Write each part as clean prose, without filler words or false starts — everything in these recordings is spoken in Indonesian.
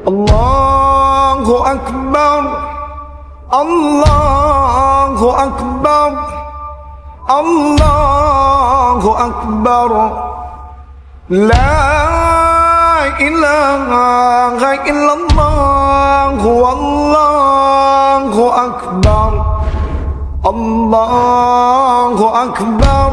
Allahu Akbar, Allahu Akbar, Allahu Akbar. La ilaha illallah, Wallahu Akbar, Allahu Akbar,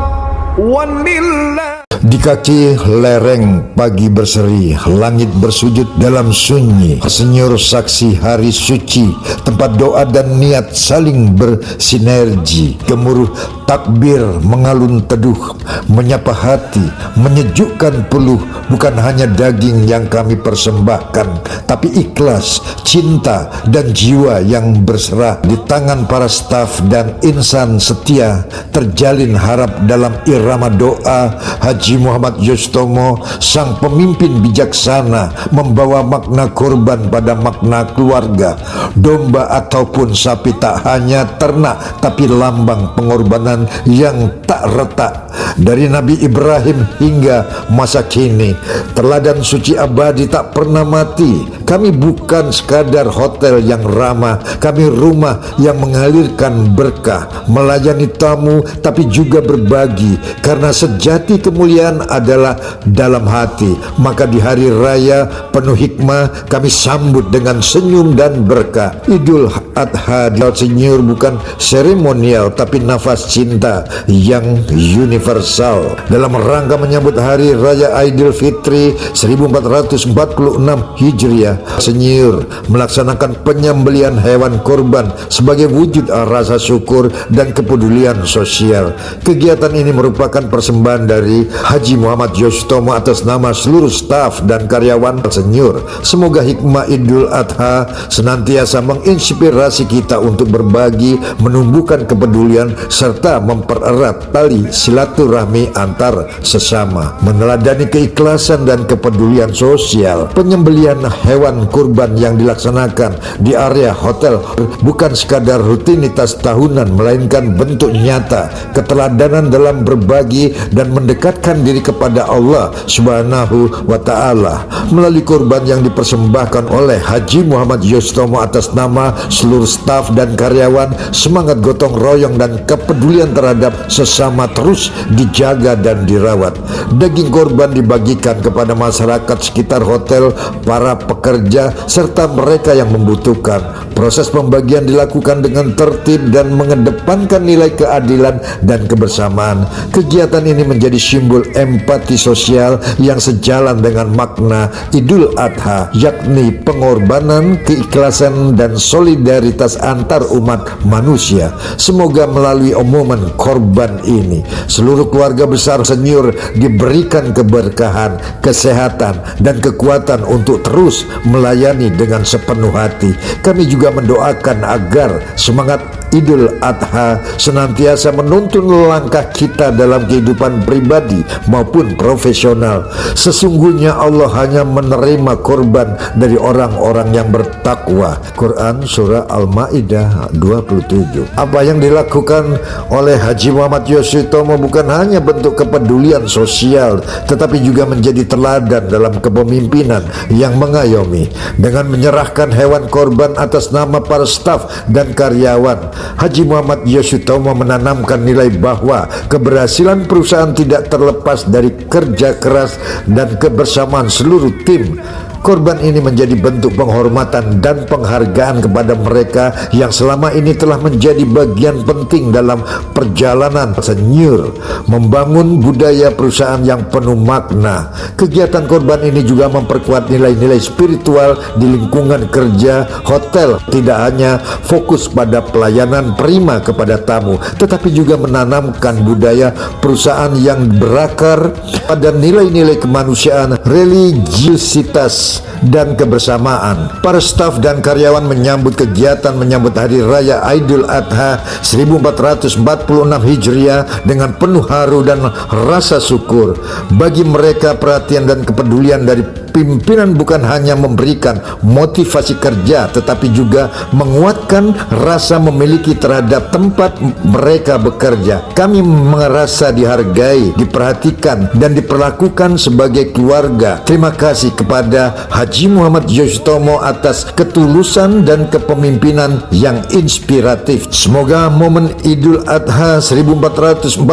walillah. Di kaki lereng pagi berseri, langit bersujud dalam sunyi, senyur saksi hari suci, tempat doa dan niat saling bersinergi. Gemuruh takbir mengalun teduh, menyapa hati, menyejukkan peluh. Bukan hanya daging yang kami persembahkan, tapi ikhlas, cinta, dan jiwa yang berserah. Di tangan para staf dan insan setia terjalin harap dalam irama doa. Haji Muhammad Yostomo, sang pemimpin bijaksana, membawa makna korban pada makna keluarga. Domba ataupun sapi tak hanya ternak, tapi lambang pengorbanan yang tak retak. Dari Nabi Ibrahim hingga masa kini, teladan suci abadi tak pernah mati. Kami bukan sekadar hotel yang ramah, kami rumah yang mengalirkan berkah, melayani tamu tapi juga berbagi, karena sejati kemuliaan adalah dalam hati. Maka di hari raya penuh hikmah kami sambut dengan senyum dan berkah. Idul Adha senyur bukan seremonial tapi nafas cinta yang universal. Dalam rangka menyambut hari raya Idul Fitri 1446 Hijriah, senyur melaksanakan penyembelihan hewan kurban sebagai wujud rasa syukur dan kepedulian sosial. Kegiatan ini merupakan persembahan dari Haji Muhammad Yostomo atas nama seluruh staf dan karyawan senyur. Semoga hikmah Idul Adha senantiasa menginspirasi kita untuk berbagi, menumbuhkan kepedulian, serta mempererat tali silaturahmi antar sesama. Meneladani keikhlasan dan kepedulian sosial, penyembelihan hewan kurban yang dilaksanakan di area hotel bukan sekadar rutinitas tahunan, melainkan bentuk nyata keteladanan dalam berbagi dan mendekatkan diri kepada Allah Subhanahu wa Ta'ala. Melalui kurban yang dipersembahkan oleh Haji Muhammad Yostomo atas nama seluruh staf dan karyawan, semangat gotong royong dan kepedulian terhadap sesama terus dijaga dan dirawat. Daging korban dibagikan kepada masyarakat sekitar hotel, para pekerja, serta mereka yang membutuhkan. Proses pembagian dilakukan dengan tertib dan mengedepankan nilai keadilan dan kebersamaan. Kegiatan ini menjadi simbol empati sosial yang sejalan dengan makna Idul Adha, yakni pengorbanan, keikhlasan, dan solidaritas antar umat manusia. Semoga melalui momen korban ini, seluruh keluarga besar senyur diberikan keberkahan, kesehatan, dan kekuatan untuk terus melayani dengan sepenuh hati. Kami juga mendoakan agar semangat Idul Adha senantiasa menuntun langkah kita dalam kehidupan pribadi maupun profesional. Sesungguhnya Allah hanya menerima korban dari orang-orang yang bertakwa. Quran Surah Al-Ma'idah 27. Apa yang dilakukan oleh Haji Muhammad Yostomo bukan hanya bentuk kepedulian sosial, tetapi juga menjadi teladan dalam kepemimpinan yang mengayomi. Dengan menyerahkan hewan korban atas nama para staf dan karyawan, Haji Muhammad Yostomo menanamkan nilai bahwa keberhasilan perusahaan tidak terlepas dari kerja keras dan kebersamaan seluruh tim. Korban ini menjadi bentuk penghormatan dan penghargaan kepada mereka yang selama ini telah menjadi bagian penting dalam perjalanan senyur membangun budaya perusahaan yang penuh makna. Kegiatan korban ini juga memperkuat nilai-nilai spiritual di lingkungan kerja hotel, tidak hanya fokus pada pelayanan prima kepada tamu, tetapi juga menanamkan budaya perusahaan yang berakar pada nilai-nilai kemanusiaan, religiusitas, dan kebersamaan. Para staf dan karyawan menyambut kegiatan menyambut Hari Raya Idul Adha 1446 Hijriah dengan penuh haru dan rasa syukur. Bagi mereka, perhatian dan kepedulian dari pimpinan bukan hanya memberikan motivasi kerja, tetapi juga menguatkan rasa memiliki terhadap tempat mereka bekerja. Kami merasa dihargai, diperhatikan, dan diperlakukan sebagai keluarga. Terima kasih kepada Haji Muhammad Yostomo atas ketulusan dan kepemimpinan yang inspiratif. Semoga momen Idul Adha 1446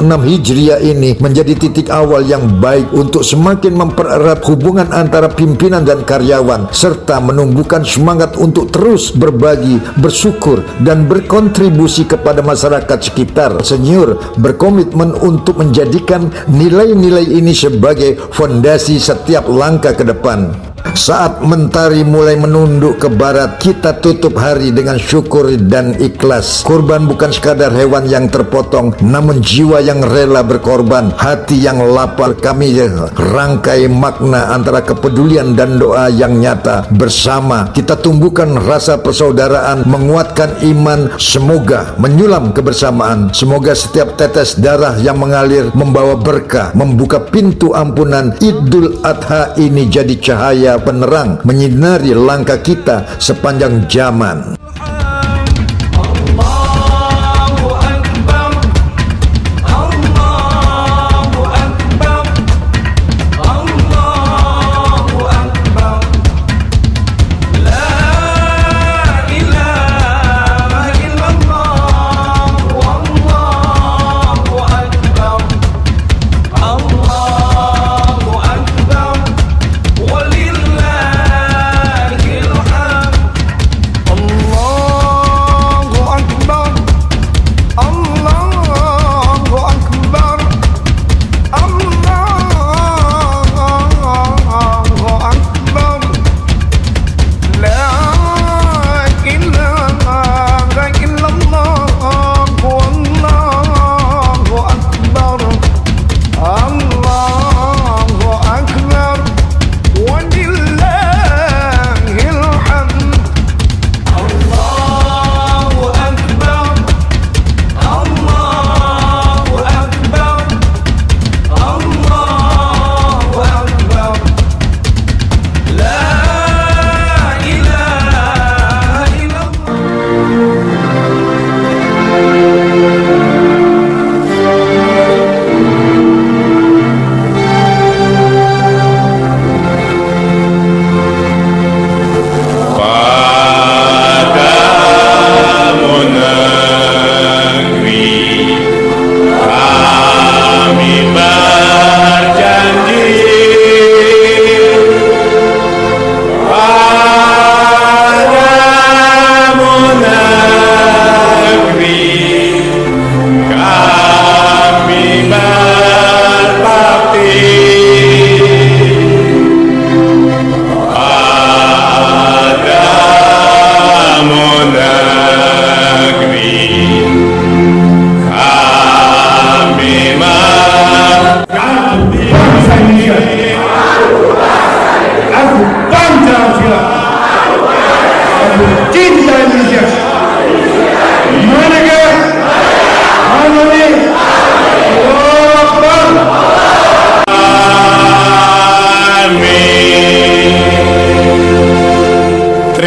Hijriah ini menjadi titik awal yang baik untuk semakin mempererat hubungan antara pimpinan dan karyawan, serta menumbuhkan semangat untuk terus berbagi, bersyukur, dan berkontribusi kepada masyarakat sekitar. Senior berkomitmen untuk menjadikan nilai-nilai ini sebagai fondasi setiap langkah ke depan. Saat mentari mulai menunduk ke barat, kita tutup hari dengan syukur dan ikhlas. Kurban bukan sekadar hewan yang terpotong, namun jiwa yang rela berkorban, hati yang lapar. Kami rangkai makna antara kepedulian dan doa yang nyata. Bersama kita tumbuhkan rasa persaudaraan, menguatkan iman. Semoga menyulam kebersamaan. Semoga setiap tetes darah yang mengalir membawa berkah, membuka pintu ampunan. Idul Adha ini jadi cahaya penerang menyinari langkah kita sepanjang zaman.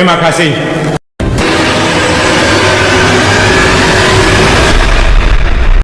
Terima kasih.